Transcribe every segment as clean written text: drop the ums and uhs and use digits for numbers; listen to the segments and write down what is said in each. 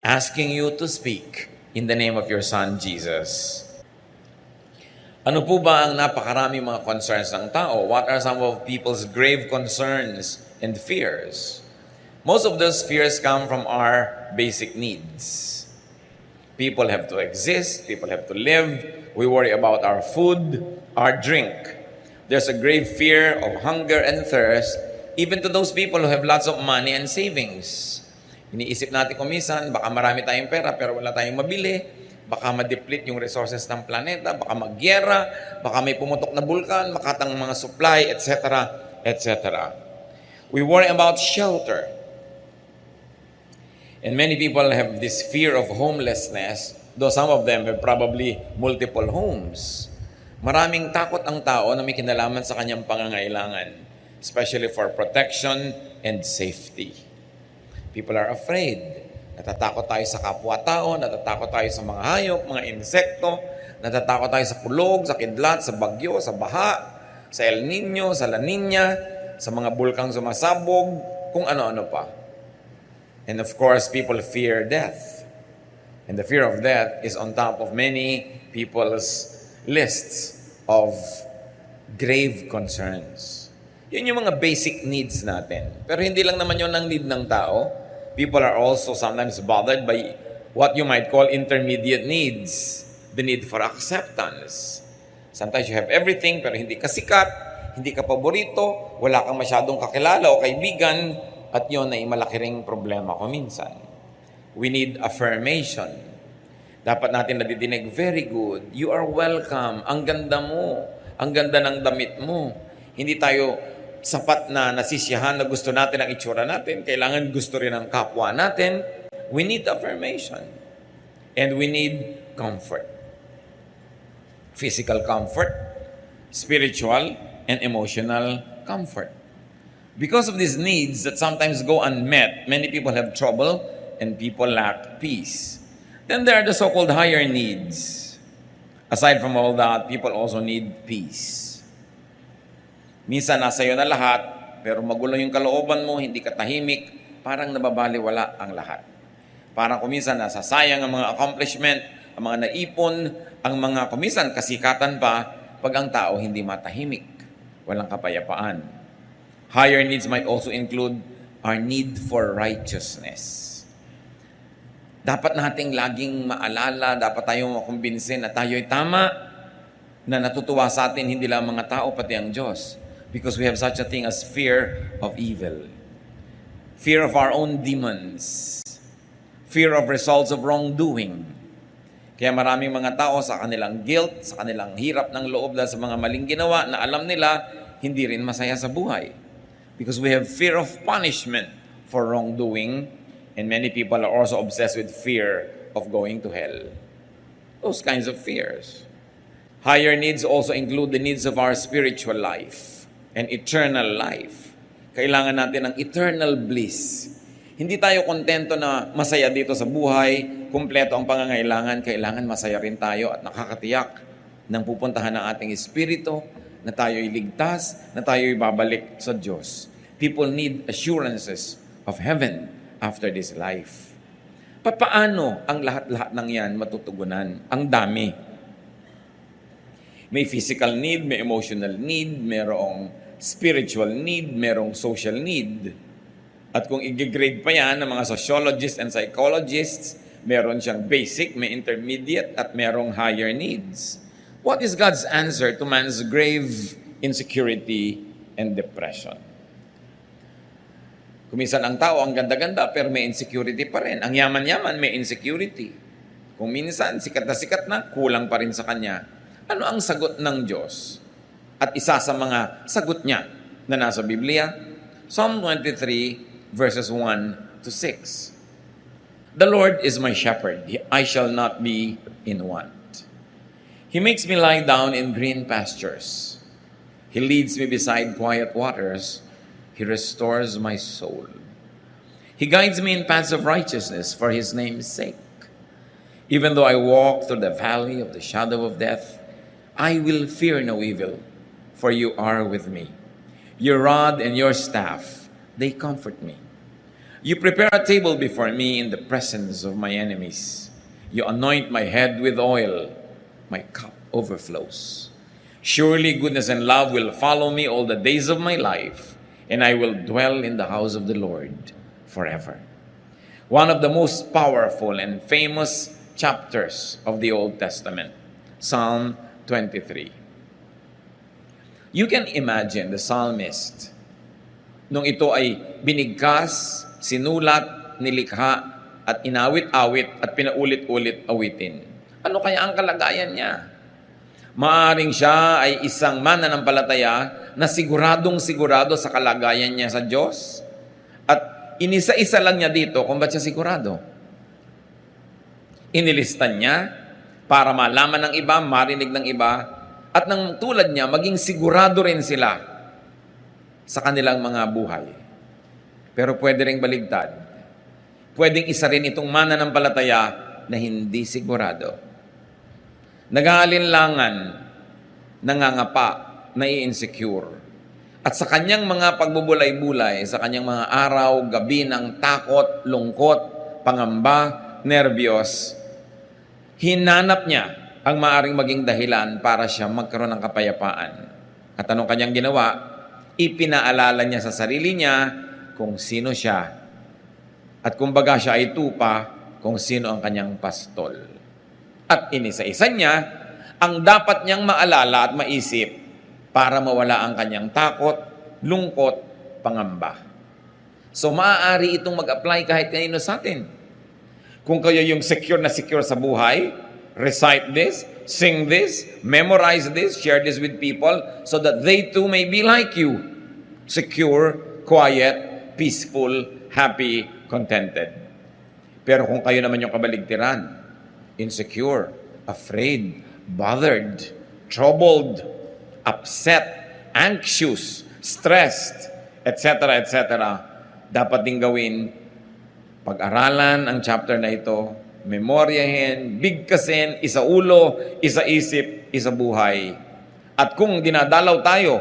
asking you to speak in the name of your Son, Jesus. Ano po ba ang napakarami mga concerns ng tao? What are some of people's grave concerns and fears? Most of those fears come from our basic needs. People have to exist, people have to live. We worry about our food, our drink. There's a grave fear of hunger and thirst, even to those people who have lots of money and savings. Iniisip natin kung minsan, baka marami tayong pera pero wala tayong mabili. Baka ma-deplete yung resources ng planeta, baka magyera, baka may pumutok na bulkan, makatang mga supply, etc., etc. We worry about shelter. And many people have this fear of homelessness, though some of them have probably multiple homes. Maraming takot ang tao na may kinalaman sa kanyang pangangailangan, especially for protection and safety. People are afraid. Natatakot tayo sa kapwa-tao, natatakot tayo sa mga hayop, mga insekto, natatakot tayo sa kulog, sa kidlat, sa bagyo, sa baha, sa El Nino, sa La Nina, sa mga bulkang sumasabog, kung ano-ano pa. And of course, people fear death. And the fear of death is on top of many people's lists of grave concerns. Yun yung mga basic needs natin. Pero hindi lang naman yun ang need ng tao. People are also sometimes bothered by what you might call intermediate needs. The need for acceptance. Sometimes you have everything pero hindi ka sikat, hindi ka paborito, wala kang masyadong kakilala o kaibigan, at yun ay malaki ring problema ko minsan. We need affirmation. Dapat natin nadidinig, very good, you are welcome, ang ganda mo, ang ganda ng damit mo. Hindi tayo sapat na nasisiyahan na gusto natin ang itsura natin, kailangan gusto rin ang kapwa natin. We need affirmation. And we need comfort. Physical comfort, spiritual, and emotional comfort. Because of these needs that sometimes go unmet, many people have trouble and people lack peace. Then there are the so-called higher needs. Aside from all that, people also need peace. Minsan nasa iyo na lahat, pero magulo yung kalooban mo, hindi ka tahimik, parang nababaliwala ang lahat. Parang kuminsan nasasayang ang mga accomplishment, ang mga naipon, ang mga kuminsan kasikatan pa, pag ang tao hindi matahimik, walang kapayapaan. Higher needs might also include our need for righteousness. Dapat nating laging maalala, dapat tayong makumbinsin na tayo'y tama, na natutuwa sa atin hindi lang mga tao, pati ang Diyos. Because we have such a thing as fear of evil. Fear of our own demons. Fear of results of wrongdoing. Kaya maraming mga tao sa kanilang guilt, sa kanilang hirap ng loob dahil sa mga maling ginawa na alam nila, hindi rin masaya sa buhay. Because we have fear of punishment for wrongdoing, and many people are also obsessed with fear of going to hell. Those kinds of fears. Higher needs also include the needs of our spiritual life and eternal life. Kailangan natin ng eternal bliss. Hindi tayo kontento na masaya dito sa buhay, kumpleto ang pangangailangan, kailangan masaya rin tayo at nakakatiyak ng pupuntahan ng ating espiritu, na tayo'y ligtas, na tayo'y babalik sa Diyos. People need assurances of heaven after this life. Paano ang lahat-lahat ng yan matutugunan? Ang dami. May physical need, may emotional need, mayroong spiritual need, merong social need. At kung i-grade pa yan ng mga sociologists and psychologists, meron siyang basic, may intermediate, at merong higher needs. What is God's answer to man's grave insecurity and depression? Kuminsan ang tao, ang ganda-ganda, pero may insecurity pa rin. Ang yaman-yaman, may insecurity. Kung minsan, sikat na, kulang pa rin sa kanya. Ano ang sagot ng Diyos? At isa sa mga sagot niya na nasa Biblia, Psalm 23, verses 1 to 6. The Lord is my shepherd, I shall not be in want. He makes me lie down in green pastures. He leads me beside quiet waters. He restores my soul. He guides me in paths of righteousness for His name's sake. Even though I walk through the valley of the shadow of death, I will fear no evil, for you are with me. Your rod and your staff, they comfort me. You prepare a table before me in the presence of my enemies. You anoint my head with oil. My cup overflows. Surely goodness and love will follow me all the days of my life, and I will dwell in the house of the Lord forever. One of the most powerful and famous chapters of the Old Testament, Psalm 23. You can imagine the psalmist nung ito ay binigkas, sinulat, nilikha, at inawit-awit at pinaulit-ulit awitin. Ano kaya ang kalagayan niya? Maaring siya ay isang mananampalataya na siguradong-sigurado sa kalagayan niya sa Diyos. At inisa-isa lang niya dito kung ba't siya sigurado. Inilistan niya para malaman ng iba, marinig ng iba, at nang tulad niya, maging sigurado rin sila sa kanilang mga buhay. Pero pwede rin baligtad. Pwedeng isa rin itong mananampalataya na hindi sigurado. Nag-aalinlangan, nangangapa, nai-insecure. At sa kanyang mga pagbubulay-bulay, sa kanyang mga araw, gabi ng takot, lungkot, pangamba, nerbiyos, hinanap niya ang maaring maging dahilan para siya magkaroon ng kapayapaan. At anong kanyang ginawa? Ipinaalala niya sa sarili niya kung sino siya. At kumbaga siya ay tupa kung sino ang kanyang pastol. At inisa-isa niya ang dapat niyang maalala at maisip para mawala ang kanyang takot, lungkot, pangamba. So maaari itong mag-apply kahit kanino sa atin. Kung kayo yung secure na secure sa buhay, recite this, sing this, memorize this, share this with people so that they too may be like you. Secure, quiet, peaceful, happy, contented. Pero kung kayo naman yung kabaligtiran, insecure, afraid, bothered, troubled, upset, anxious, stressed, etc., etc., dapat din gawin, pag-aralan ang chapter na ito, memoryahin, bigkasin, isa ulo, isa isip, isa buhay. At kung dinadalaw tayo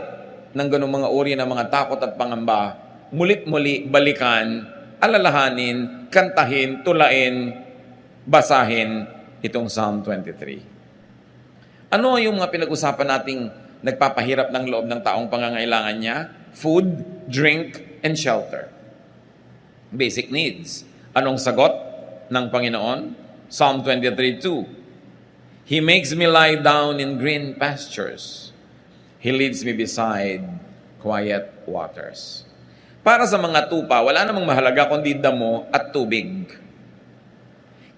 ng ganung mga uri ng mga takot at pangamba, mulit-muli balikan, alalahanin, kantahin, tulain, basahin itong Psalm 23. Ano yung mga pinag-usapan nating nagpapahirap ng loob ng taong pangangailangan niya? Food, drink, and shelter. Basic needs. Anong sagot ng Panginoon? Psalm 23:2. He makes me lie down in green pastures. He leads me beside quiet waters. Para sa mga tupa, wala namang mahalaga kundi damo at tubig.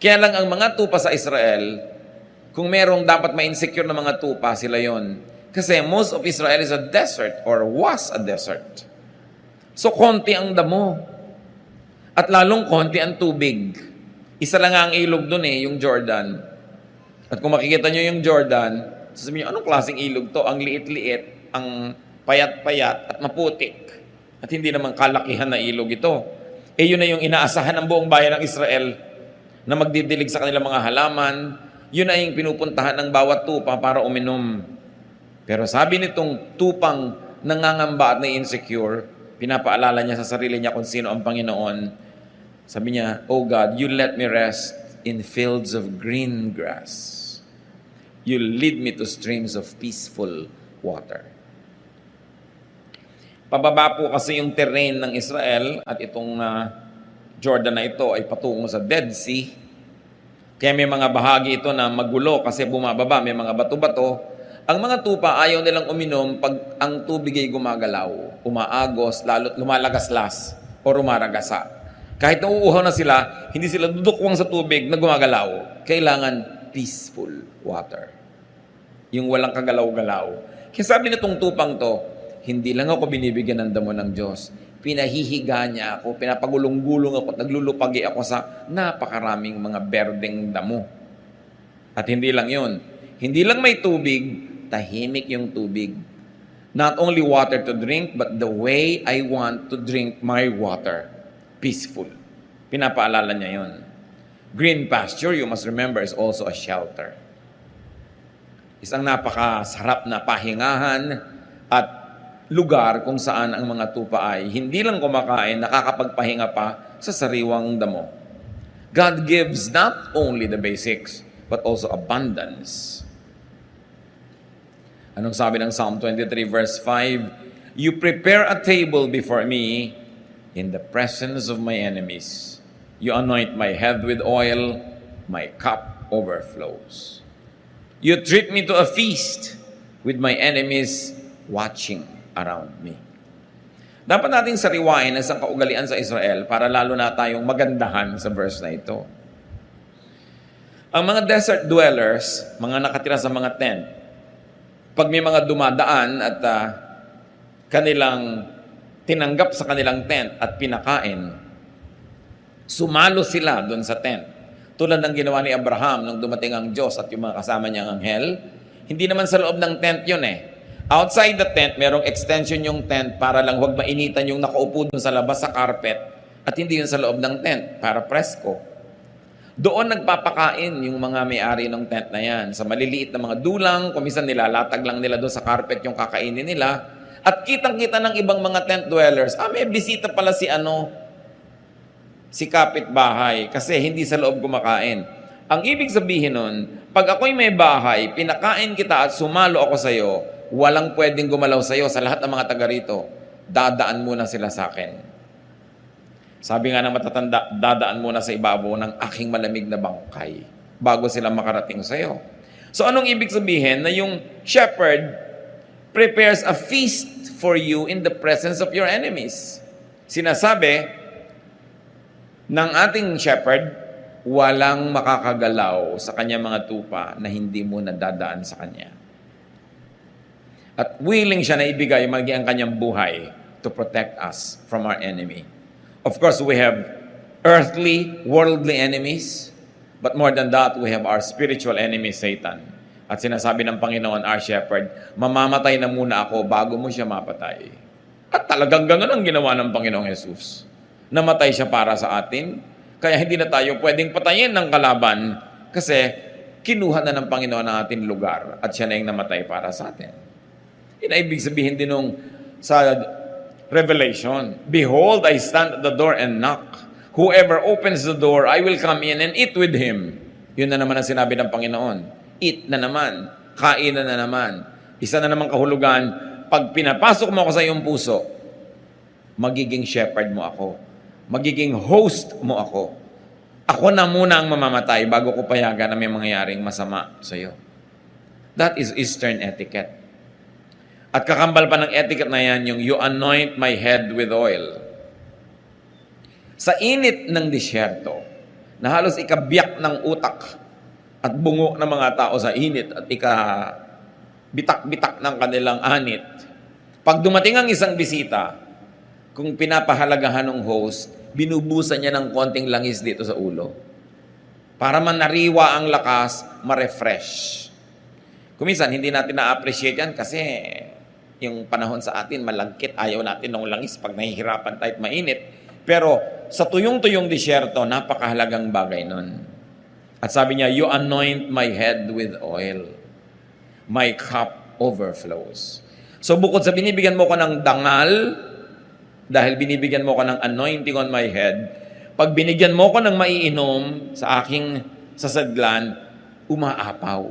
Kaya lang ang mga tupa sa Israel, kung merong dapat ma-insecure na mga tupa, sila yon. Kasi most of Israel is a desert or was a desert. So konti ang damo. At lalong konti ang tubig. Isa lang ang ilog doon yung Jordan. At kung makikita nyo yung Jordan, sasabihin nyo, anong klaseng ilog to? Ang liit-liit, ang payat-payat at maputik. At hindi naman kalakihan na ilog ito. Yun na yung inaasahan ng buong bayan ng Israel na magdidilig sa kanilang mga halaman. Yun na yung pinupuntahan ng bawat tupa para uminom. Pero sabi nitong tupang nangangamba at na-insecure, pinapaalala niya sa sarili niya kung sino ang Panginoon. Sabi niya, "Oh God, you let me rest in fields of green grass. You lead me to streams of peaceful water." Pababa po kasi yung terrain ng Israel at itong Jordan na ito ay patungo sa Dead Sea. Kaya may mga bahagi ito na magulo kasi bumababa, may mga bato-bato. Ang mga tupa ayaw nilang uminom pag ang tubig ay gumagalaw, umaagos, lalo't lumalagaslas o rumaragasa. Kahit nauuhaw na sila, hindi sila dudukwang sa tubig na gumagalaw. Kailangan peaceful water. Yung walang kagalaw-galaw. Kaya sabi nitong tupang to, hindi lang ako binibigyan ng damo ng Diyos. Pinahihiga niya ako, pinapagulong-gulong ako, naglulupagi ako sa napakaraming mga berdeng damo. At hindi lang yun. Hindi lang may tubig, tahimik yung tubig. Not only water to drink, but the way I want to drink my water. Peaceful. Pinapaalala niya yun. Green pasture, you must remember, is also a shelter. Isang napakasarap na pahingahan at lugar kung saan ang mga tupa ay hindi lang kumakain, nakakapagpahinga pa sa sariwang damo. God gives not only the basics, but also abundance. Anong sabi ng Psalm 23 verse 5? You prepare a table before me in the presence of my enemies. You anoint my head with oil, my cup overflows. You treat me to a feast with my enemies watching around me. Dapat nating sariwain ang isang kaugalian sa Israel para lalo na tayong magandahan sa verse na ito. Ang mga desert dwellers, mga nakatira sa mga tent, pag may mga dumadaan at kanilang tinanggap sa kanilang tent at pinakain, sumalo sila doon sa tent. Tulad ng ginawa ni Abraham nung dumating ang Diyos at yung mga kasama niyang anghel, hindi naman sa loob ng tent yun eh. Outside the tent, merong extension yung tent para lang huwag mainitan yung nakaupo dun sa labas sa carpet at hindi yun sa loob ng tent para presko. Doon nagpapakain yung mga may-ari ng tent na yan. Sa maliliit na mga dulang, kumisan nilalatag lang nila doon sa carpet yung kakainin nila. At kitang-kita ng ibang mga tent dwellers, may bisita pala si kapitbahay kasi hindi sa loob kumakain. Ang ibig sabihin nun, pag ako'y may bahay, pinakain kita at sumalo ako sa'yo, walang pwedeng gumalaw sa'yo sa lahat ng mga taga rito. Dadaan muna sila sa akin. Sabi nga ng matatanda, dadaan muna sa ibabaw ng aking malamig na bangkay bago sila makarating sa'yo. So anong ibig sabihin? Na yung shepherd prepares a feast for you in the presence of your enemies. Sinasabi ng ating shepherd, walang makakagalaw sa kanya mga tupa na hindi mo nadadaan sa kanya. At willing siya na ibigay maging ang kanyang buhay to protect us from our enemy. Of course, we have earthly, worldly enemies, but more than that, we have our spiritual enemy, Satan. At sinasabi ng Panginoon, our shepherd, mamamatay na muna ako bago mo siya mapatay. At talagang ganun ang ginawa ng Panginoong Jesus. Namatay siya para sa atin, kaya hindi na tayo pwedeng patayin ng kalaban kasi kinuha na ng Panginoon ang ating lugar at siya na yung namatay para sa atin. Ibig sabihin din nung sa Revelation, behold, I stand at the door and knock. Whoever opens the door, I will come in and eat with him. Yun na naman ang sinabi ng Panginoon. Eat na naman. Kain na naman. Isa na naman kahulugan, pag pinapasok mo ako sa iyong puso, magiging shepherd mo ako. Magiging host mo ako. Ako na muna ang mamamatay bago ko payagan na may mangyayaring masama sa iyo. That is Eastern etiquette. At kakambal pa ng etiquette na yan, yung you anoint my head with oil. Sa init ng disyerto, na halos ikabiyak ng utak at bungo ng mga tao sa init at bitak-bitak ng kanilang anit, pag dumating ang isang bisita, kung pinapahalagahan ng host, binubusan niya ng konting langis dito sa ulo. Para manariwa ang lakas, ma-refresh. Kuminsan, hindi natin na-appreciate yan kasi yung panahon sa atin, malagkit, ayaw natin ng langis pag nahihirapan tayo at mainit. Pero sa tuyong-tuyong disyerto, napakahalagang bagay nun. At sabi niya, you anoint my head with oil. My cup overflows. So bukod sa binibigyan mo ko ng dangal, dahil binibigyan mo ko ng anointing on my head, pag binigyan mo ko ng maiinom sa aking sasadlan, umaapaw.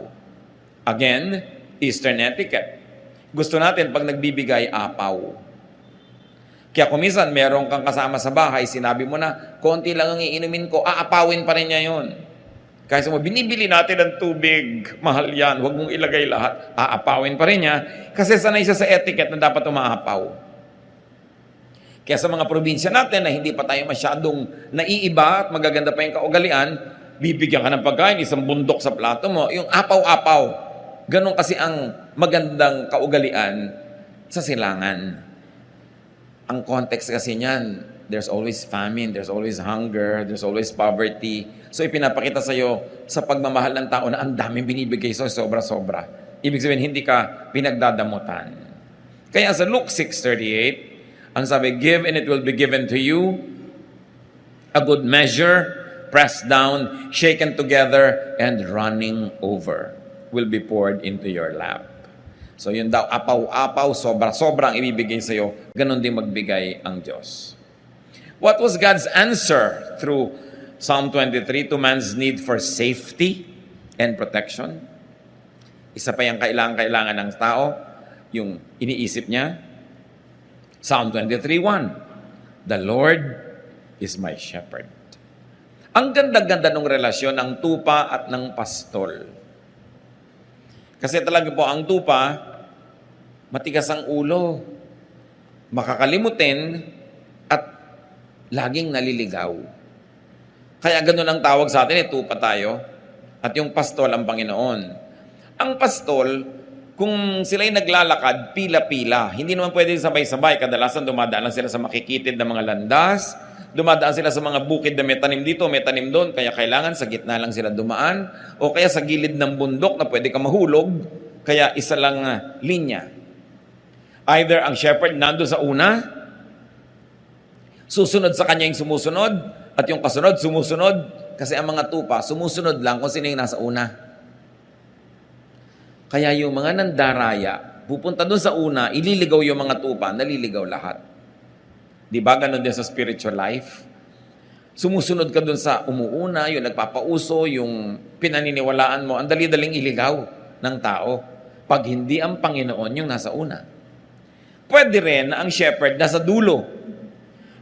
Again, Eastern etiquette. Gusto natin pag nagbibigay, apaw. Kaya kung minsan meron kang kasama sa bahay, sinabi mo na, konti lang ang iinumin ko, aapawin pa rin niya yun. Kaya mo, binibili natin ng tubig, mahal yan, huwag mong ilagay lahat, aapawin pa rin niya, kasi sanay siya sa etiquette na dapat umaapaw. Kaya sa mga probinsya natin na hindi pa tayo masyadong naiiba at magaganda pa yung kaugalian, bibigyan ka ng pagkain, isang bundok sa plato mo, yung apaw-apaw. Ganon kasi ang magandang kaugalian sa silangan. Ang context kasi niyan, there's always famine, there's always hunger, there's always poverty. So ipinapakita sa iyo sa pagmamahal ng tao na ang daming binibigay sa'yo, sobra-sobra. Ibig sabihin, hindi ka pinagdadamutan. Kaya sa Luke 6:38, ang sabi, give and it will be given to you, a good measure, pressed down, shaken together, and running over will be poured into your lap. So yun daw, apaw-apaw, sobra-sobra ang ibibigay sa'yo, ganun din magbigay ang Diyos. What was God's answer through Psalm 23 to man's need for safety and protection? Isa pa yung kailangan ng tao, yung iniisip niya. Psalm 23:1, the Lord is my shepherd. Ang ganda-ganda ng relasyon ng tupa at ng pastol. Kasi talaga po, ang tupa, matigas ang ulo, makakalimutin, at laging naliligaw. Kaya ganun ang tawag sa atin, tupa tayo, at yung pastol ang Panginoon. Ang pastol, kung sila'y naglalakad, pila-pila, hindi naman pwede sabay-sabay, kadalasan dumadaan lang sila sa makikitid na mga landas, dumadaan sila sa mga bukid na may tanim dito, may tanim doon, kaya kailangan sa gitna lang sila dumaan, o kaya sa gilid ng bundok na pwede ka mahulog, kaya isa lang linya. Either ang shepherd nandun sa una, susunod sa kanya yung sumusunod, at yung kasunod, sumusunod, kasi ang mga tupa, sumusunod lang kung sino yung nasa una. Kaya yung mga nandaraya, pupunta doon sa una, ililigaw yung mga tupa, naliligaw lahat. Di ba ganun din sa spiritual life? Sumusunod ka dun sa umuuna, yung nagpapauso, yung pinaniniwalaan mo, ang dali-daling iligaw ng tao pag hindi ang Panginoon yung nasa una. Pwede rin na ang shepherd nasa dulo.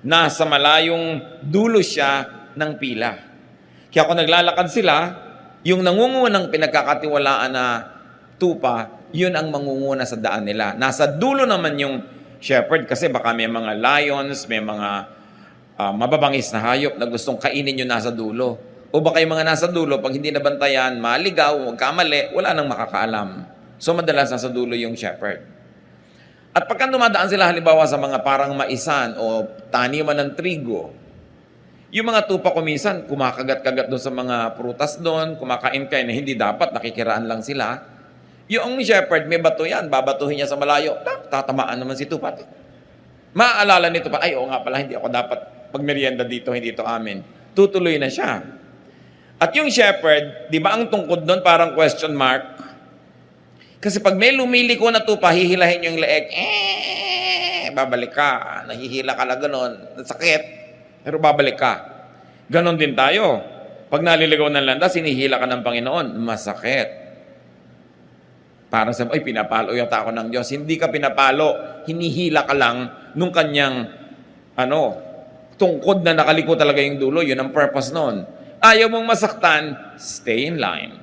Nasa malayong dulo siya ng pila. Kaya kung naglalakad sila, yung nangungunang pinagkakatiwalaan na tupa, yun ang mangunguna sa daan nila. Nasa dulo naman yung shepherd kasi baka may mga lions, may mga mababangis na hayop na gustong kainin yung nasa dulo. O baka yung mga nasa dulo, pag hindi nabantayan, maligaw, magkamali, wala nang makakaalam. So madalas nasa dulo yung shepherd. At pagka dumadaan sila halimbawa sa mga parang maisan o taniman ng trigo, yung mga tupa ko minsan, kumakagat-kagat doon sa mga prutas doon, kumakain kain na hindi dapat, nakikiraan lang sila. Yung shepherd, may bato yan, babatuhin niya sa malayo, tatamaan naman si tupa. Maaalala nito pa, ay oo nga pala, hindi ako dapat pagmerienda dito, hindi ito amin. Tutuloy na siya. At yung shepherd, di ba ang tungkod doon parang question mark? Kasi pag may lumiliko na tupa, hihilahin yung leeg, babalik ka. Nahihila ka na gano'n, sakit, pero babalik ka. Ganon din tayo. Pag naliligaw ng landas, hinihila ka ng Panginoon, masakit. Para sa, pinapalo yata ako ng Diyos. Hindi ka pinapalo, hinihila ka lang nung kanyang, tungkod na nakaliko talaga yung dulo. Yun ang purpose nun. Ayaw mong masaktan, stay in line.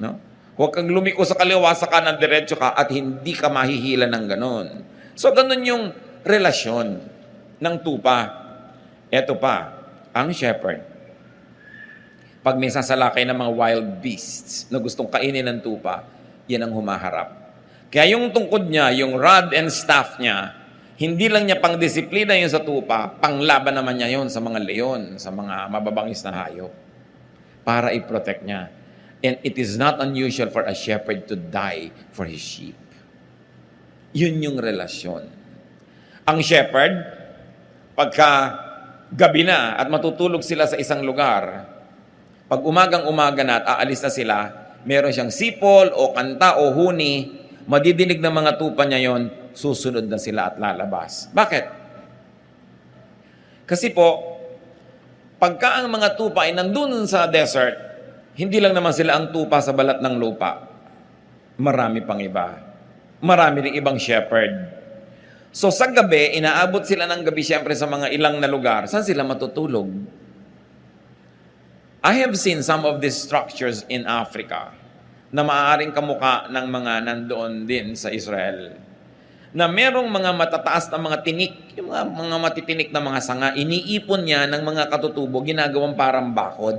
No? Huwag kang lumiko sa kaliwa, sa kanan, diretso ka, at hindi ka mahihila ng ganon. So, ganon yung relasyon ng tupa. Eto pa, ang shepherd. Pag may sasalakay ng mga wild beasts na gustong kainin ng tupa, yan ang humaharap. Kaya yung tungkod niya, yung rod and staff niya, hindi lang niya pang disiplina yun sa tupa, panglaban naman niya yun sa mga leon, sa mga mababangis na hayop, para i-protect niya. And it is not unusual for a shepherd to die for his sheep. Yun yung relasyon. Ang shepherd, pagka gabi na at matutulog sila sa isang lugar, pag umagang-umaga na at aalis na sila, meron siyang sipol o kanta o huni, madidinig ng mga tupa niya yon, susunod na sila at lalabas. Bakit? Kasi po, pagka ang mga tupa ay nandun sa desert, hindi lang naman sila ang tupa sa balat ng lupa. Marami pang iba. Marami ring ibang shepherd. So sa gabi, inaabot sila ng gabi siyempre sa mga ilang na lugar. Saan sila matutulog? I have seen some of these structures in Africa na maaaring kamuka ng mga nandoon din sa Israel. Na merong mga matataas na mga tinik, yung mga matitinik na mga sanga, iniipon niya ng mga katutubo, ginagawang parang bakod.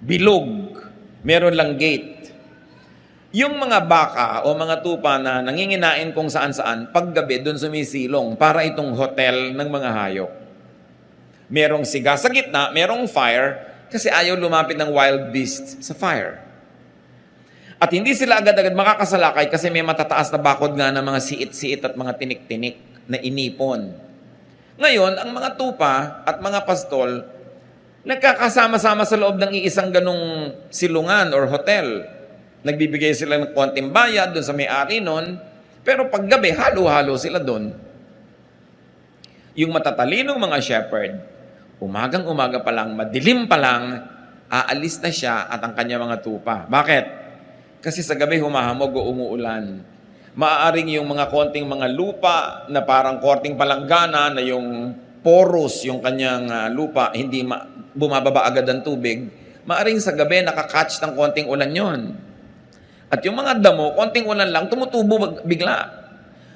Bilog, meron lang gate. Yung mga baka o mga tupa na nanginginain kung saan-saan, paggabi doon sumisilong para itong hotel ng mga hayop. Merong siga sa gitna, merong fire, kasi ayaw lumapit ng wild beasts sa fire. At hindi sila agad-agad makakasalakay kasi may matataas na bakod nga ng mga siit-siit at mga tinik-tinik na inipon. Ngayon, ang mga tupa at mga pastol, nagkakasama-sama sa loob ng iisang ganong silungan or hotel. Nagbibigay sila ng konting bayad doon sa may-ari nun, pero paggabi, halo-halo sila doon. Yung matatalinong mga shepherd, umagang-umaga pa lang, madilim pa lang, aalis na siya at ang kanya mga tupa. Bakit? Kasi sa gabi humahamog o umuulan. Maaaring yung mga konting mga lupa na parang korting palanggana na yung porous yung kanyang lupa, hindi bumababa agad ang tubig, maaring sa gabi nakakatch ng konting ulan yon. At yung mga damo, konting ulan lang, tumutubo bigla.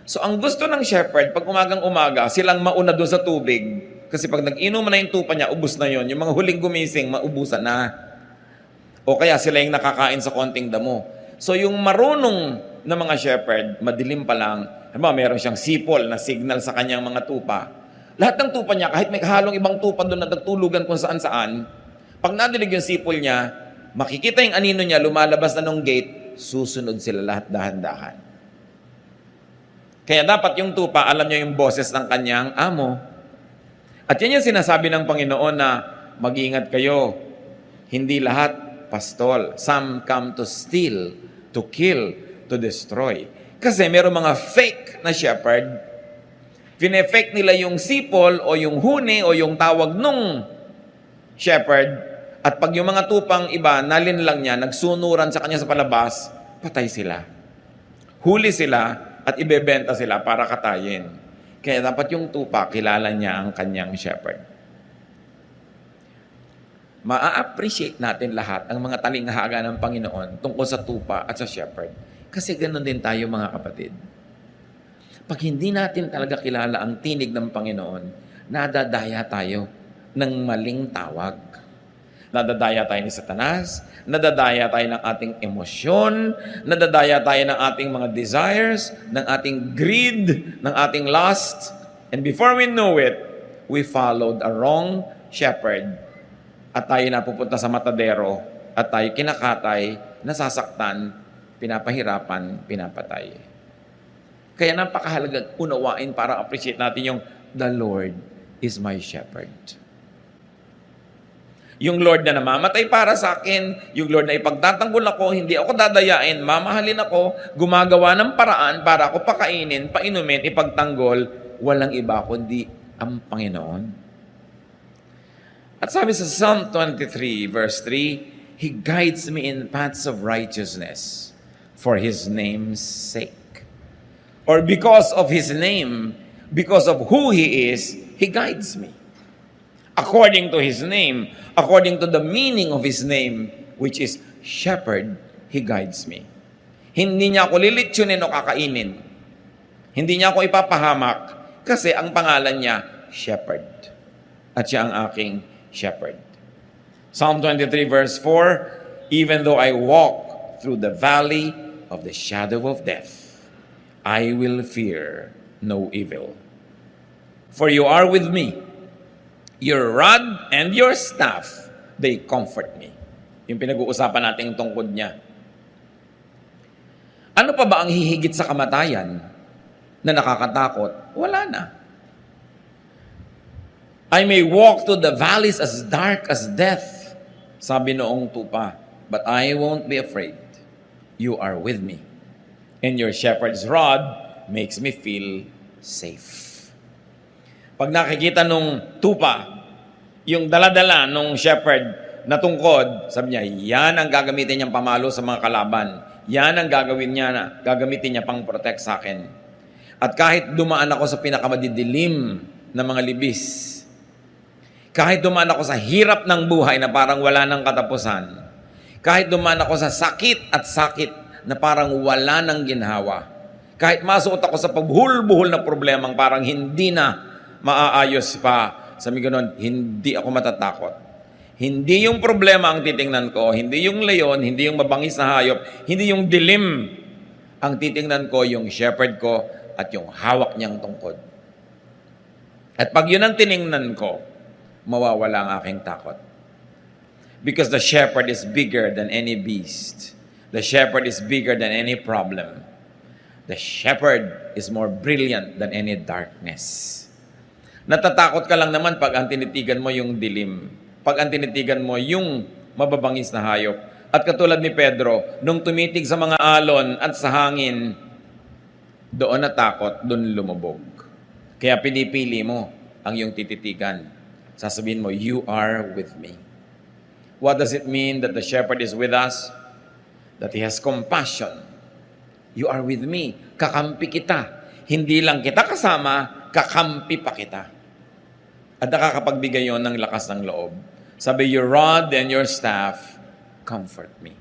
So ang gusto ng shepherd, pag umagang-umaga, silang mauna doon sa tubig. Kasi pag nag-inom na yung tupa niya, ubus na yon. Yung mga huling gumising, maubusan na. O kaya sila yung nakakain sa konting damo. So yung marunong na mga shepherd, madilim pa lang, meron siyang sipol na signal sa kanyang mga tupa. Lahat ng tupa niya, kahit may kahalong ibang tupa doon na nagtulugan kung saan-saan, pag nadilig yung sipol niya, makikita yung anino niya, lumalabas na nung gate, susunod sila lahat dahan-dahan. Kaya dapat yung tupa, alam niya yung boses ng kanyang amo. At yan yung sinasabi ng Panginoon na mag-ingat kayo. Hindi lahat pastol. Some come to steal, to kill, to destroy. Kasi meron mga fake na shepherd, fine-fake nila yung sipol o yung huni o yung tawag nung shepherd, at pag yung mga tupang iba, nalin lang niya, nagsunuran sa kanya sa palabas, patay sila. Huli sila at ibebenta sila para katayin. Kaya dapat yung tupa, kilala niya ang kanyang shepherd. Ma-appreciate natin lahat ang mga talinghaga ng Panginoon tungkol sa tupa at sa shepherd. Kasi ganoon din tayo mga kapatid. Pag hindi natin talaga kilala ang tinig ng Panginoon, nadadaya tayo ng maling tawag. Nadadaya tayo ni Satanas, nadadaya tayo ng ating emosyon, nadadaya tayo ng ating mga desires, ng ating greed, ng ating lust. And before we know it, we followed a wrong shepherd. At tayo napupunta sa matadero, at tayo kinakatay, nasasaktan, pinapahirapan, pinapatay. Kaya napakahalaga unawain para appreciate natin yung the Lord is my shepherd. Yung Lord na namamatay para sa akin, yung Lord na ipagtatanggol ako, hindi ako dadayain, mamahalin ako, gumagawa ng paraan para ako pakainin, painumin, ipagtanggol, walang iba kundi ang Panginoon. At sabi sa Psalm 23 verse 3, He guides me in paths of righteousness for His name's sake. Or because of His name, because of who He is, He guides me. According to His name, according to the meaning of His name, which is shepherd, He guides me. Hindi niya ako lilitsyonin o kakainin. Hindi niya ako ipapahamak kasi ang pangalan niya, shepherd. At siya ang aking shepherd. Psalm 23 verse 4, Even though I walk through the valley of the shadow of death, I will fear no evil. For you are with me. Your rod and your staff, they comfort me. Yung pinag-uusapan natin yung tungkod niya. Ano pa ba ang hihigit sa kamatayan na nakakatakot? Wala na. I may walk through the valleys as dark as death, sabi noong tupa, but I won't be afraid. You are with me. And your shepherd's rod makes me feel safe. Pag nakikita nung tupa, yung daladala nung shepherd na tungkod, sabi niya, yan ang gagamitin niyang pamalo sa mga kalaban. Yan ang gagamitin niya pang protect sa akin. At kahit dumaan ako sa pinakamadidilim na mga libis, kahit dumaan ako sa hirap ng buhay na parang wala ng katapusan, kahit dumaan ako sa sakit at sakit na parang wala ng ginhawa. Kahit masuot ako sa pagbuhol-buhol na problemang parang hindi na maaayos pa, sabi ganoon, hindi ako matatakot. Hindi yung problema ang titingnan ko, hindi yung leon, hindi yung mabangis na hayop, hindi yung dilim. Ang titingnan ko, yung shepherd ko at yung hawak niyang tungkod. At pag yun ang tiningnan ko, mawawala ang aking takot. Because the shepherd is bigger than any beast. The shepherd is bigger than any problem. The shepherd is more brilliant than any darkness. Natatakot ka lang naman pag ang tinitigan mo yung dilim. Pag ang tinitigan mo yung mababangis na hayop. At katulad ni Pedro, nung tumitig sa mga alon at sa hangin, doon natakot, doon lumubog. Kaya pinipili mo ang iyong tititigan. Sasabihin mo, you are with me. What does it mean that the shepherd is with us? That he has compassion. You are with me. Kakampi kita. Hindi lang kita kasama, kakampi pa kita. At nakakapagbigay yon ng lakas ng loob. Sabi, your rod and your staff comfort me.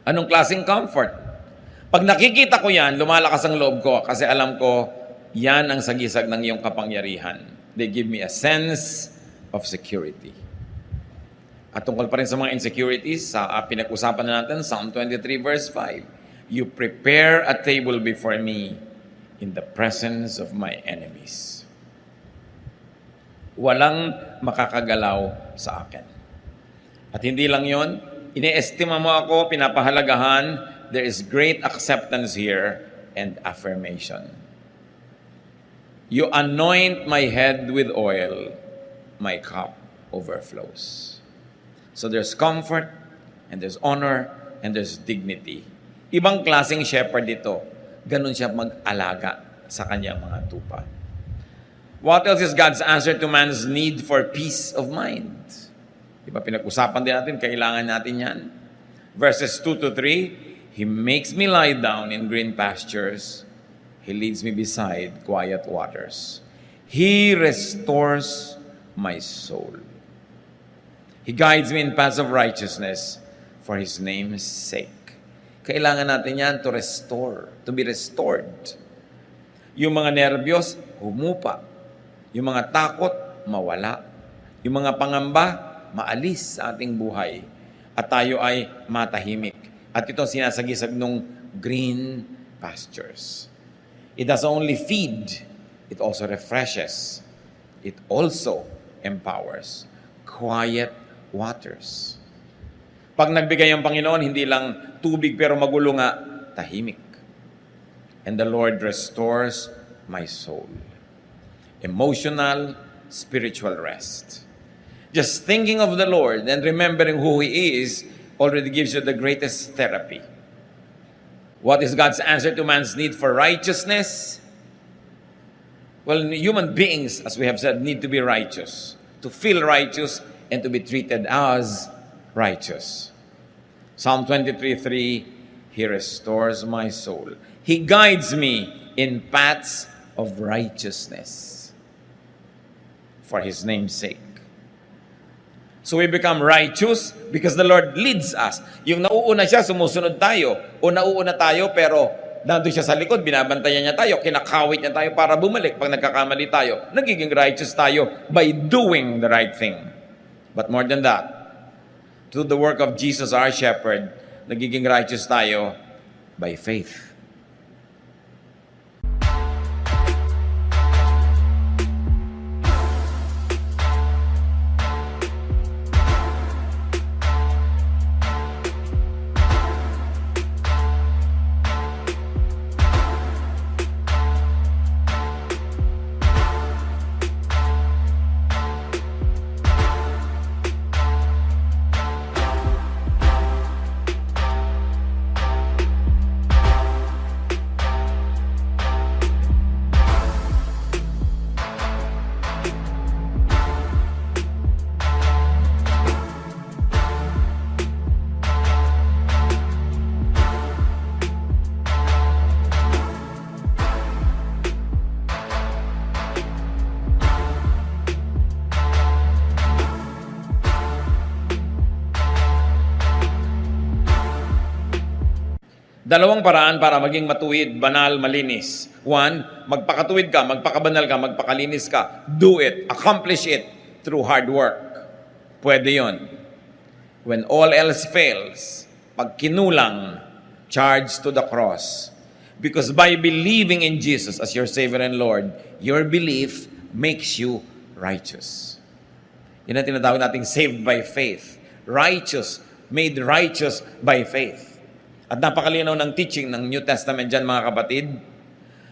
Anong klaseng comfort? Pag nakikita ko yan, lumalakas ang loob ko kasi alam ko, yan ang sagisag ng iyong kapangyarihan. They give me a sense of security. At tungkol pa rin sa mga insecurities, sa pinag-usapan na natin, Psalm 23 verse 5, you prepare a table before me in the presence of my enemies. Walang makakagalaw sa akin. At hindi lang yon, iniestima mo ako, pinapahalagahan, there is great acceptance here and affirmation. You anoint my head with oil, my cup overflows. So there's comfort, and there's honor, and there's dignity. Ibang klaseng shepherd ito. Ganun siya mag-alaga sa kanyang mga tupa. What else is God's answer to man's need for peace of mind? Diba pinag-usapan din natin, kailangan natin yan. Verses 2 to 3, He makes me lie down in green pastures. He leads me beside quiet waters. He restores my soul. He guides me in paths of righteousness for His name's sake. Kailangan natin yan to restore, to be restored. Yung mga nervyos, humupa. Yung mga takot, mawala. Yung mga pangamba, maalis sa ating buhay. At tayo ay matahimik. At ito sinasagisag nung green pastures. It doesn't only feed, it also refreshes. It also empowers. Quiet waters. Pag nagbigay ang Panginoon, hindi lang tubig pero magulo nga, tahimik. And the Lord restores my soul. Emotional, spiritual rest. Just thinking of the Lord and remembering who He is already gives you the greatest therapy. What is God's answer to man's need for righteousness? Well, human beings, as we have said, need to be righteous. To feel righteous and to be treated as righteous. Psalm 23:3, He restores my soul. He guides me in paths of righteousness for His name's sake. So we become righteous because the Lord leads us. Yung nauuna siya, sumusunod tayo. O nauuna tayo, pero nandun siya sa likod, binabantayan niya tayo, kinakawit niya tayo para bumalik pag nagkakamali tayo. Nagiging righteous tayo by doing the right thing. But more than that, through the work of Jesus, our shepherd, nagiging righteous tayo by faith. Dalawang paraan para maging matuwid, banal, malinis. One, magpakatuwid ka, magpakabanal ka, magpakalinis ka. Do it, accomplish it through hard work. Pwede yon. When all else fails, pag kinulang, charge to the cross. Because by believing in Jesus as your Savior and Lord, your belief makes you righteous. Yan ang tinatawag nating saved by faith. Righteous, made righteous by faith. At napakalinaw ng teaching ng New Testament dyan, mga kapatid.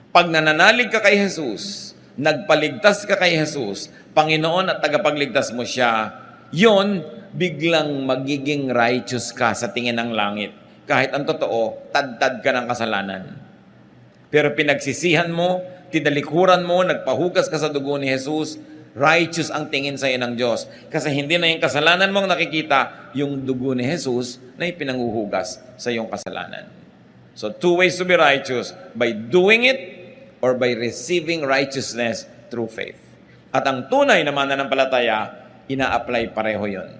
Pag nananalig ka kay Jesus, nagpaligtas ka kay Jesus, Panginoon at tagapagligtas mo siya, yun biglang magiging righteous ka sa tingin ng langit. Kahit ang totoo, tad-tad ka ng kasalanan. Pero pinagsisihan mo, tinalikuran mo, nagpahugas ka sa dugo ni Jesus, righteous ang tingin sa iyo ng Diyos. Kasi hindi na yung kasalanan mong nakikita, yung dugo ni Jesus na ipinanghuhugas sa iyong kasalanan. So, two ways to be righteous, by doing it or by receiving righteousness through faith. At ang tunay na mananampalataya, ina-apply pareho yon.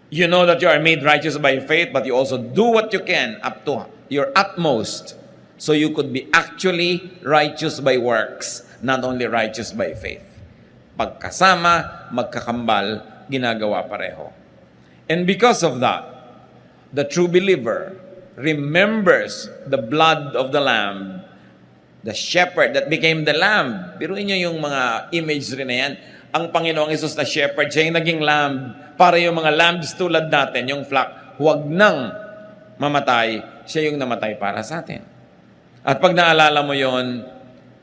You know that you are made righteous by faith, but you also do what you can up to your utmost so you could be actually righteous by works, not only righteous by faith. Pagkasama, magkakambal, ginagawa pareho. And because of that, the true believer remembers the blood of the Lamb, the shepherd that became the lamb. Biruin niyo yung mga imagery na yan. Ang Panginoong Hesus na shepherd, siya yung naging lamb para yung mga lambs tulad natin, yung flock, huwag nang mamatay, siya yung namatay para sa atin. At pag naalala mo yon,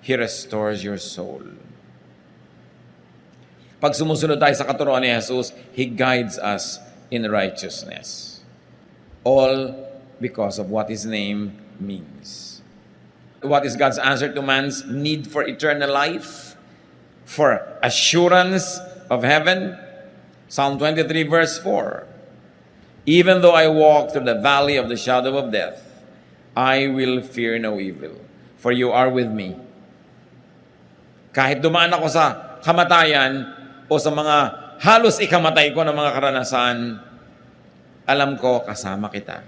He restores your soul. Pag sumusunod tayo sa katuruan ni Jesus, He guides us in righteousness. All because of what His name means. What is God's answer to man's need for eternal life? For assurance of heaven? Psalm 23 verse 4. Even though I walk through the valley of the shadow of death, I will fear no evil, for you are with me. Kahit dumaan ako sa kamatayan o sa mga halos ikamatay ko ng mga karanasan, alam ko kasama kita.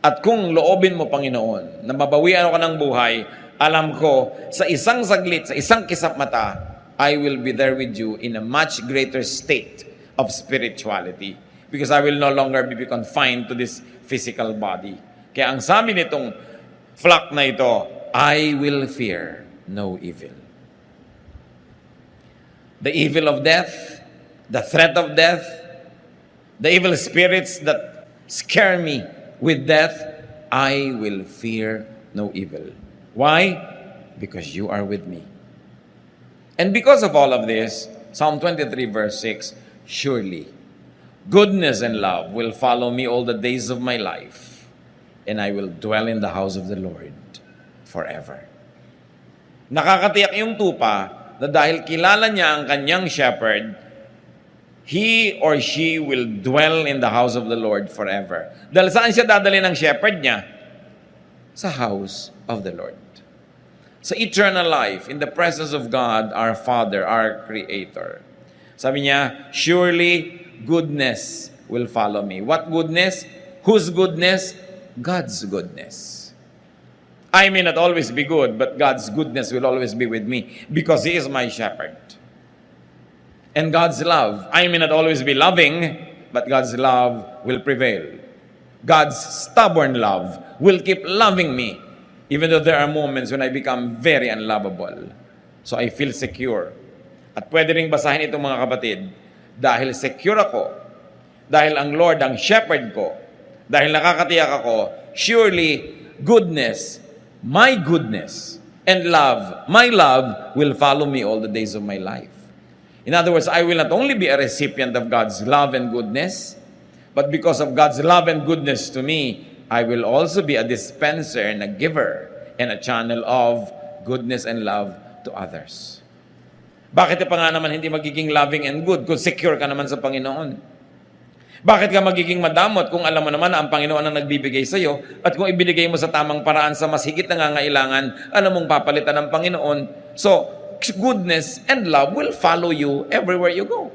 At kung loobin mo, Panginoon, na mabawian ako ng buhay, alam ko sa isang saglit, sa isang kisap mata, I will be there with you in a much greater state of spirituality because I will no longer be confined to this physical body. Kaya ang sabi nitong flock na ito, I will fear no evil. The evil of death, the threat of death, the evil spirits that scare me with death, I will fear no evil. Why? Because you are with me. And because of all of this, Psalm 23 verse 6, surely goodness and love will follow me all the days of my life, and I will dwell in the house of the Lord forever. Nakakatiyak yung tupa na dahil kilala niya ang kanyang shepherd, he or she will dwell in the house of the Lord forever. Dahil saan siya dadali ng shepherd niya? Sa house of the Lord. Sa eternal life, in the presence of God, our Father, our Creator. Sabi niya, surely goodness will follow me. What goodness? Whose goodness? God's goodness. I may not always be good, but God's goodness will always be with me because He is my shepherd. And God's love, I may not always be loving, but God's love will prevail. God's stubborn love will keep loving me, even though there are moments when I become very unlovable. So I feel secure. At pwede ring basahin itong mga kapatid, dahil secure ako, dahil ang Lord ang shepherd ko, dahil nakakatiyak ako, surely goodness, my goodness, and love, my love, will follow me all the days of my life. In other words, I will not only be a recipient of God's love and goodness, but because of God's love and goodness to me, I will also be a dispenser and a giver and a channel of goodness and love to others. Bakit pa nga naman hindi magiging loving and good kung secure ka naman sa Panginoon? Bakit ka magiging madamot kung alam mo naman na ang Panginoon ang nagbibigay sa iyo at kung ibinigay mo sa tamang paraan sa mas higit na nangangailangan, alam mong papalitan ng Panginoon? So, goodness and love will follow you everywhere you go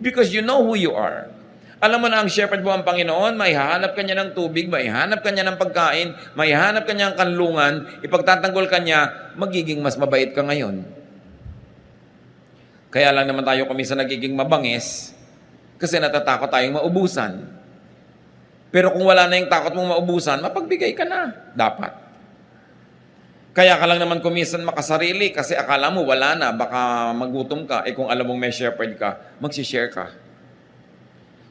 because you know who you are. Alam mo na ang shepherd mo ang Panginoon, maihahanap ka niya ng tubig, maihahanap ka niya ng pagkain, maihahanap ka niya ng kanlungan, ipagtatanggol ka niya, magiging mas mabait ka ngayon. Kaya lang naman tayo kumisa nagiging mabangis kasi natatakot tayong maubusan. Pero kung wala na yung takot mong maubusan, mapagbigay ka na. Dapat. Kaya ka lang naman kumisan makasarili kasi akala mo wala na, baka magutom ka. Eh kung alam mong may shepherd ka, magsishare ka.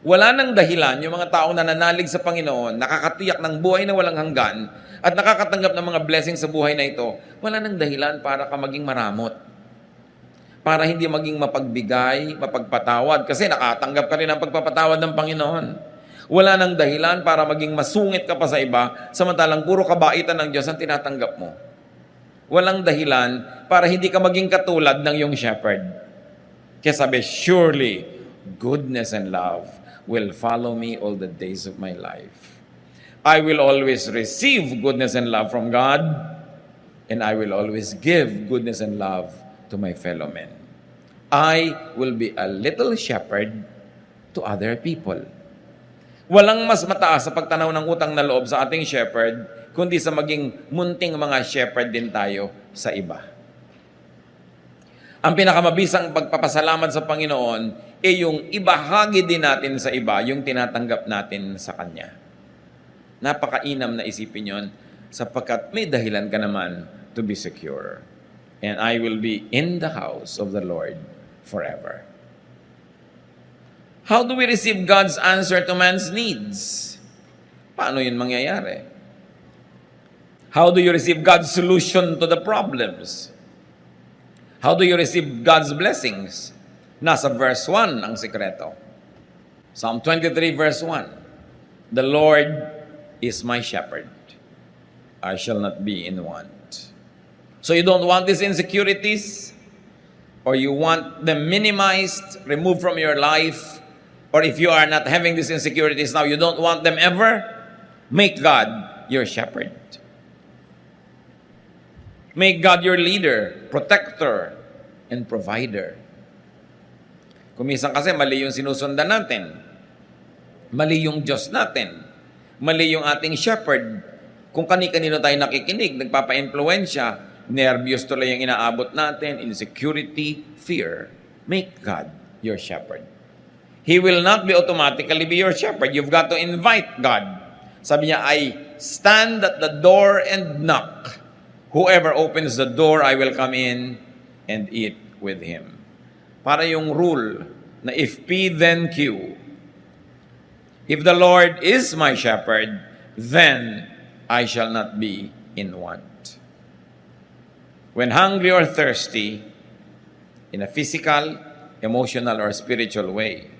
Wala nang dahilan yung mga taong nananalig sa Panginoon, nakakatiyak ng buhay na walang hanggan, at nakakatanggap ng mga blessings sa buhay na ito, wala nang dahilan para ka maging maramot. para hindi maging mapagbigay, mapagpatawad. Kasi nakatanggap ka rin ng pagpapatawad ng Panginoon. Wala nang dahilan para maging masungit ka pa sa iba, samantalang puro kabaitan ng Diyos ang tinatanggap mo. Walang dahilan para hindi ka maging katulad ng iyong shepherd. Kaya sabi, surely, goodness and love will follow me all the days of my life. I will always receive goodness and love from God, and I will always give goodness and love to my fellow men. I will be a little shepherd to other people. Walang mas mataas sa pagtanaw ng utang na loob sa ating shepherd, kundi sa maging munting mga shepherd din tayo sa iba. Ang pinakamabisang pagpapasalamat sa Panginoon ay yung ibahagi din natin sa iba, yung tinatanggap natin sa Kanya. Napakainam na isipin yon, sapagkat may dahilan ka naman to be secure. And I will be in the house of the Lord forever. How do we receive God's answer to man's needs? Paano yun mangyayari? How do you receive God's solution to the problems? How do you receive God's blessings? Nasa verse 1 ang sikreto. Psalm 23 verse 1. The Lord is my shepherd. I shall not be in want. So you don't want these insecurities? Or you want them minimized, removed from your life? Or if you are not having these insecurities now, you don't want them ever? Make God your shepherd. Make God your leader, protector, and provider. Kuminsan kasi mali yung sinusundan natin. Mali yung Diyos natin. Mali yung ating shepherd. Kung kani-kanino tayo nakikinig, nagpapa-influensya, nervyos tuloy yung inaabot natin, insecurity, fear. Make God your shepherd. He will not be automatically be your shepherd. You've got to invite God. Sabi niya, I stand at the door and knock. Whoever opens the door, I will come in and eat with him. Para yung rule na if P, then Q. If the Lord is my shepherd, then I shall not be in want. When hungry or thirsty, in a physical, emotional, or spiritual way,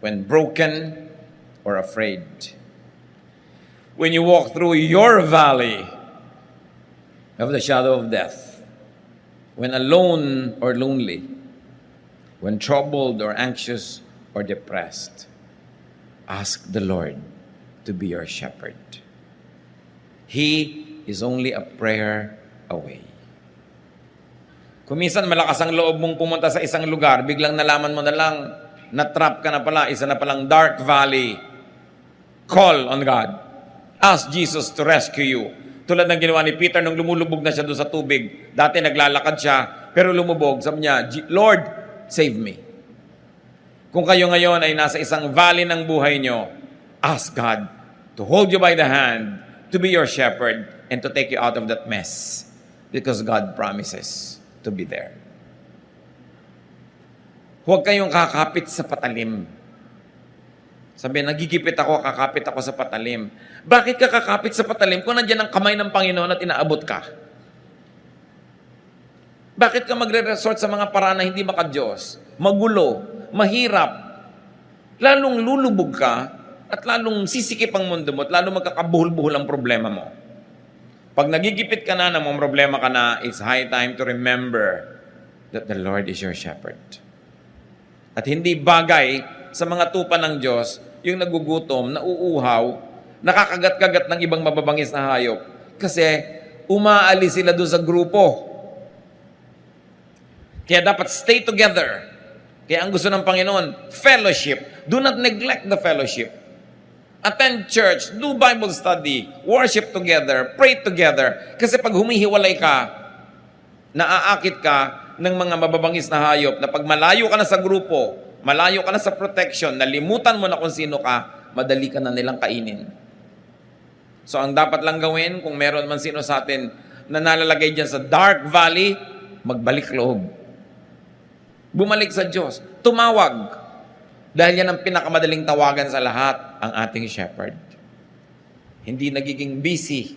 when broken or afraid, when you walk through your valley of the shadow of death, when alone or lonely, when troubled or anxious or depressed, ask the Lord to be your shepherd. He is only a prayer away. Kung minsan malakas ang loob mong pumunta sa isang lugar, biglang nalaman mo na lang, na-trap ka na pala, isa na palang dark valley. Call on God. Ask Jesus to rescue you. Tulad ng ginawa ni Peter nung lumulubog na siya doon sa tubig. Dati naglalakad siya, pero lumubog. Sabi niya, Lord, save me. Kung kayo ngayon ay nasa isang valley ng buhay nyo, ask God to hold you by the hand, to be your shepherd, and to take you out of that mess. Because God promises to be there. Huwag kayong kakapit sa patalim. Sabi, nagigipit ako, kakapit ako sa patalim. Bakit ka kakapit sa patalim kung nandiyan ang kamay ng Panginoon at inaabot ka? Bakit ka magre-resort sa mga paraan na hindi maka-Diyos? Magulo, mahirap. Lalong lulubog ka at lalong sisikip ang mundo mo at lalong magkakabuhol-buhol ang problema mo. Pag nagigipit ka na, namang problema ka na, it's high time to remember that the Lord is your shepherd. At hindi bagay sa mga tupa ng Diyos yung nagugutom, nauuhaw, nakakagat-kagat ng ibang mababangis na hayop. Kasi umaalis sila doon sa grupo. Kaya dapat stay together. Kaya ang gusto ng Panginoon, fellowship. Do not neglect the fellowship. Attend church, do Bible study, worship together, pray together. Kasi pag humihiwalay ka, naaakit ka ng mga mababangis na hayop na pag malayo ka na sa grupo, malayo ka na sa protection, nalimutan mo na kung sino ka, madali ka na nilang kainin. So ang dapat lang gawin, kung meron man sino sa atin na nalalagay dyan sa dark valley, magbalik loob. Bumalik sa Diyos. Tumawag. Dahil yan ang pinakamadaling tawagan sa lahat, ang ating shepherd. Hindi nagiging busy.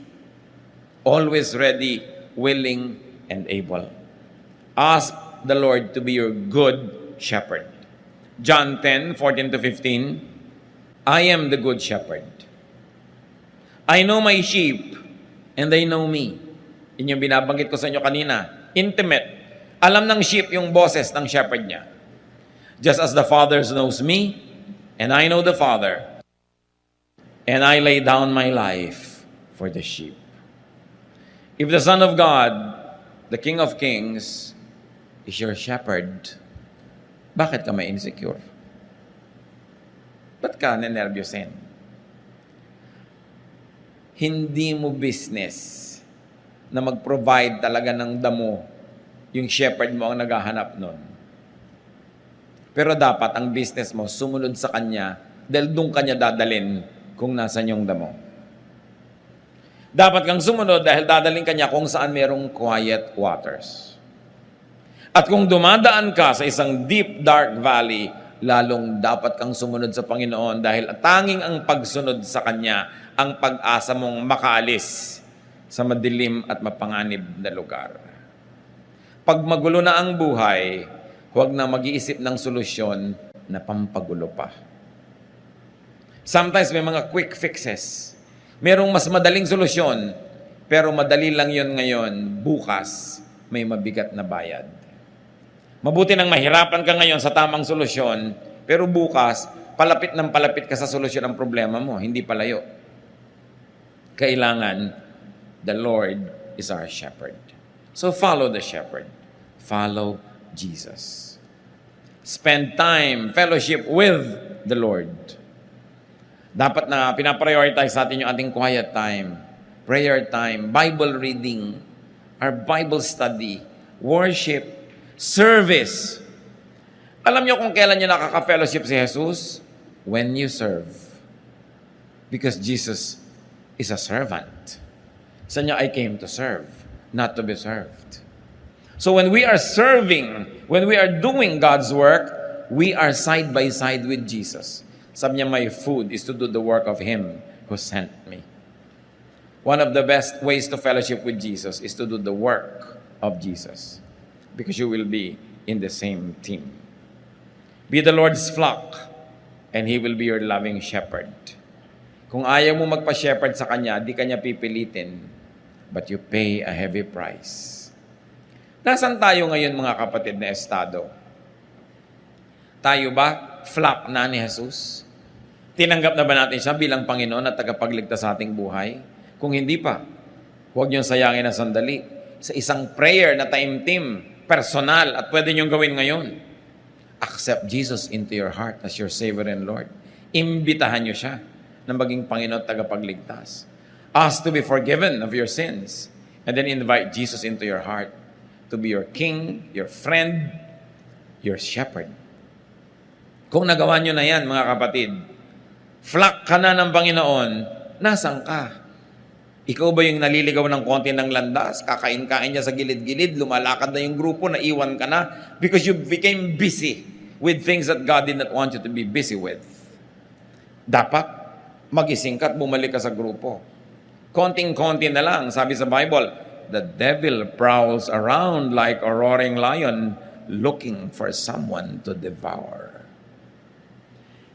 Always ready, willing, and able. Ask the Lord to be your good shepherd. John 10:14-15, I am the good shepherd. I know my sheep, and they know me. Yun yung binabanggit ko sa inyo kanina. Intimate. Alam ng sheep yung boses ng shepherd niya. Just as the Father knows me, and I know the Father, and I lay down my life for the sheep. If the Son of God, the King of Kings, is your shepherd, bakit ka may insecure? Ba't ka nenervyusin? Hindi mo business na mag-provide talaga ng damo yung shepherd mo ang naghahanap nun. Pero dapat ang business mo sumunod sa kanya dahil doon kanya dadalin kung nasan yung damo. Dapat kang sumunod dahil dadalhin kanya kung saan merong quiet waters. At kung dumadaan ka sa isang deep, dark valley, lalong dapat kang sumunod sa Panginoon dahil tanging ang pagsunod sa Kanya ang pag-asa mong makaalis sa madilim at mapanganib na lugar. Pag magulo na ang buhay, huwag na mag-iisip ng solusyon na pampagulo pa. Sometimes may mga quick fixes. Merong mas madaling solusyon, pero madali lang yon ngayon, bukas may mabigat na bayad. Mabuti nang mahirapan ka ngayon sa tamang solusyon, pero bukas, palapit ng palapit ka sa solusyon ng problema mo, hindi palayo. Kailangan, the Lord is our shepherd. So follow the shepherd. Follow Jesus. Spend time, fellowship with the Lord. Dapat na pinaprioritize natin yung ating quiet time, prayer time, Bible reading, our Bible study, worship, service. Alam niyo kung kailan niyo nakaka-fellowship si Jesus? When you serve. Because Jesus is a servant. Sa niya, I came to serve, not to be served. So when we are serving, when we are doing God's work, we are side by side with Jesus. Sabi niya, my food is to do the work of Him who sent me. One of the best ways to fellowship with Jesus is to do the work of Jesus. Because you will be in the same team. Be the Lord's flock, and He will be your loving shepherd. Kung ayaw mo magpa-shepherd sa Kanya, di Kanya pipilitin, but you pay a heavy price. Nasaan tayo ngayon mga kapatid na estado? Tayo ba flock na ni Jesus? Tinanggap na ba natin siya bilang Panginoon at tagapagligtas sa ating buhay? Kung hindi pa, huwag niyong sayangin ang sandali. Sa isang prayer na time-team, personal, at pwede niyong gawin ngayon. Accept Jesus into your heart as your Savior and Lord. Imbitahan niyo siya na maging Panginoon at tagapagligtas. Ask to be forgiven of your sins. And then invite Jesus into your heart to be your King, your friend, your shepherd. Kung nagawa nyo na yan, mga kapatid, flock ka na ng Panginoon, nasan ka? Ikaw ba yung naliligaw ng konti ng landas? Kakain-kain niya sa gilid-gilid, lumalakad na yung grupo, naiwan ka na because you became busy with things that God did not want you to be busy with. Dapat magising ka at bumalik ka sa grupo. Konting-konti na lang, sabi sa Bible, the devil prowls around like a roaring lion looking for someone to devour.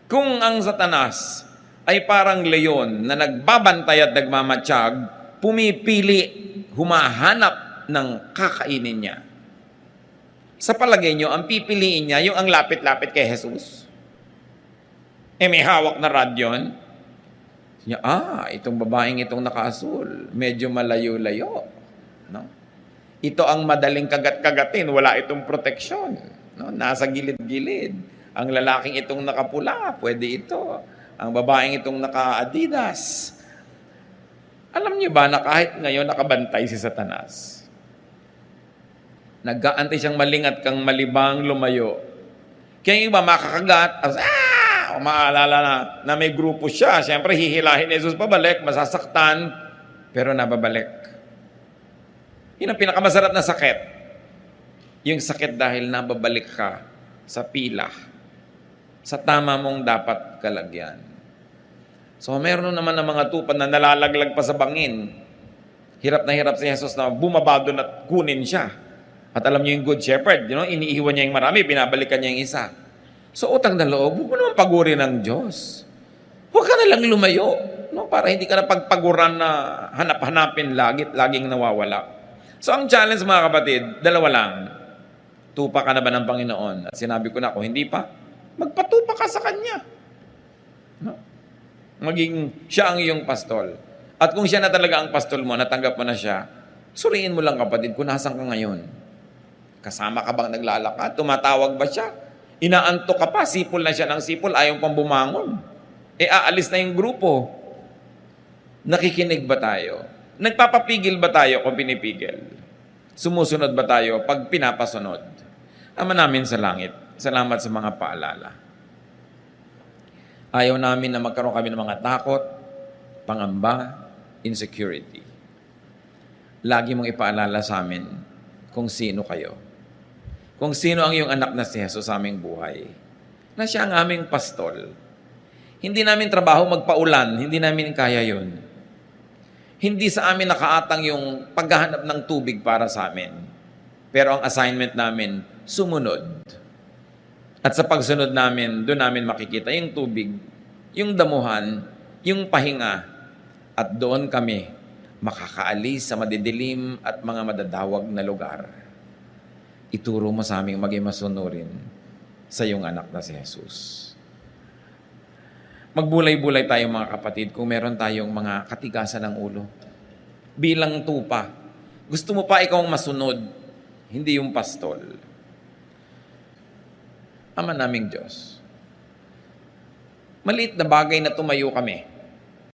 Kung ang Satanas ay parang leon na nagbabantay at nagmamatsyag, pumipili, humahanap ng kakainin niya. Sa palagay niyo, ang pipiliin niya yung ang lapit-lapit kay Jesus. May hawak na rod yun. Niya, itong babaeng itong nakaasul, medyo malayo-layo. No? Ito ang madaling kagat-kagatin, wala itong proteksyon. No? Nasa gilid-gilid. Ang lalaking itong nakapula, pwede ito. Ang babaeng itong naka-Adidas. Alam niyo ba na kahit ngayon nakabantay si Satanas? Nag-aantay siyang malingat kang malibang lumayo. Kaya yung iba makakagat, maalala na may grupo siya. Siyempre, hihilahin ni Jesus pabalik, masasaktan, pero nababalik. Yun ang pinakamasarap na sakit. Yung sakit dahil nababalik ka sa pila. Sa tama mong dapat kalagyan. So, meron naman ng mga tupad na nalalaglag pa sa bangin. Hirap na hirap si Jesus na bumaba doon at kunin siya. At alam niyo yung good shepherd, iniiwan niya yung marami, binabalikan niya yung isa. So utang na loob, huwag mo naman pagurin ng Diyos. Huwag ka na lang lumayo, para hindi ka na pagpaguran na hanap-hanapin laging nawawala. So ang challenge mga kapatid, dalawa lang. Tupa ka na ba ng Panginoon? At sinabi ko na, kung hindi pa, magpatupa ka sa Kanya. Maging siya ang iyong pastol. At kung siya na talaga ang pastol mo, natanggap mo na siya, suriin mo lang kapatid kung nasan ka ngayon. Kasama ka bang naglalakad? Tumatawag ba siya? Inaantok ka pa, sipol na siya ng sipol, ayaw pang bumangon. Aalis na yung grupo. Nakikinig ba tayo? Nagpapapigil ba tayo kung pinipigil? Sumusunod ba tayo pag pinapasunod? Ama namin sa langit, salamat sa mga paalala. Ayaw namin na magkaroon kami ng mga takot, pangamba, insecurity. Lagi mong ipaalala sa amin kung sino kayo. Kung sino ang iyong anak na si Jesus sa aming buhay. Na siya ang aming pastol. Hindi namin trabaho magpaulan, hindi namin kaya yun. Hindi sa amin nakaatang yung paghahanap ng tubig para sa amin. Pero ang assignment namin, sumunod. At sa pagsunod namin, doon namin makikita yung tubig, yung damuhan, yung pahinga. At doon kami makakaalis sa madidilim at mga madadawag na lugar. Ituro mo sa aming maging masunurin sa iyong anak na si Jesus. Magbulay-bulay tayo mga kapatid kung meron tayong mga katigasan ng ulo. Bilang tupa. Gusto mo pa ikaw masunod, hindi yung pastol. Ama naming Diyos, maliit na bagay na tumayo kami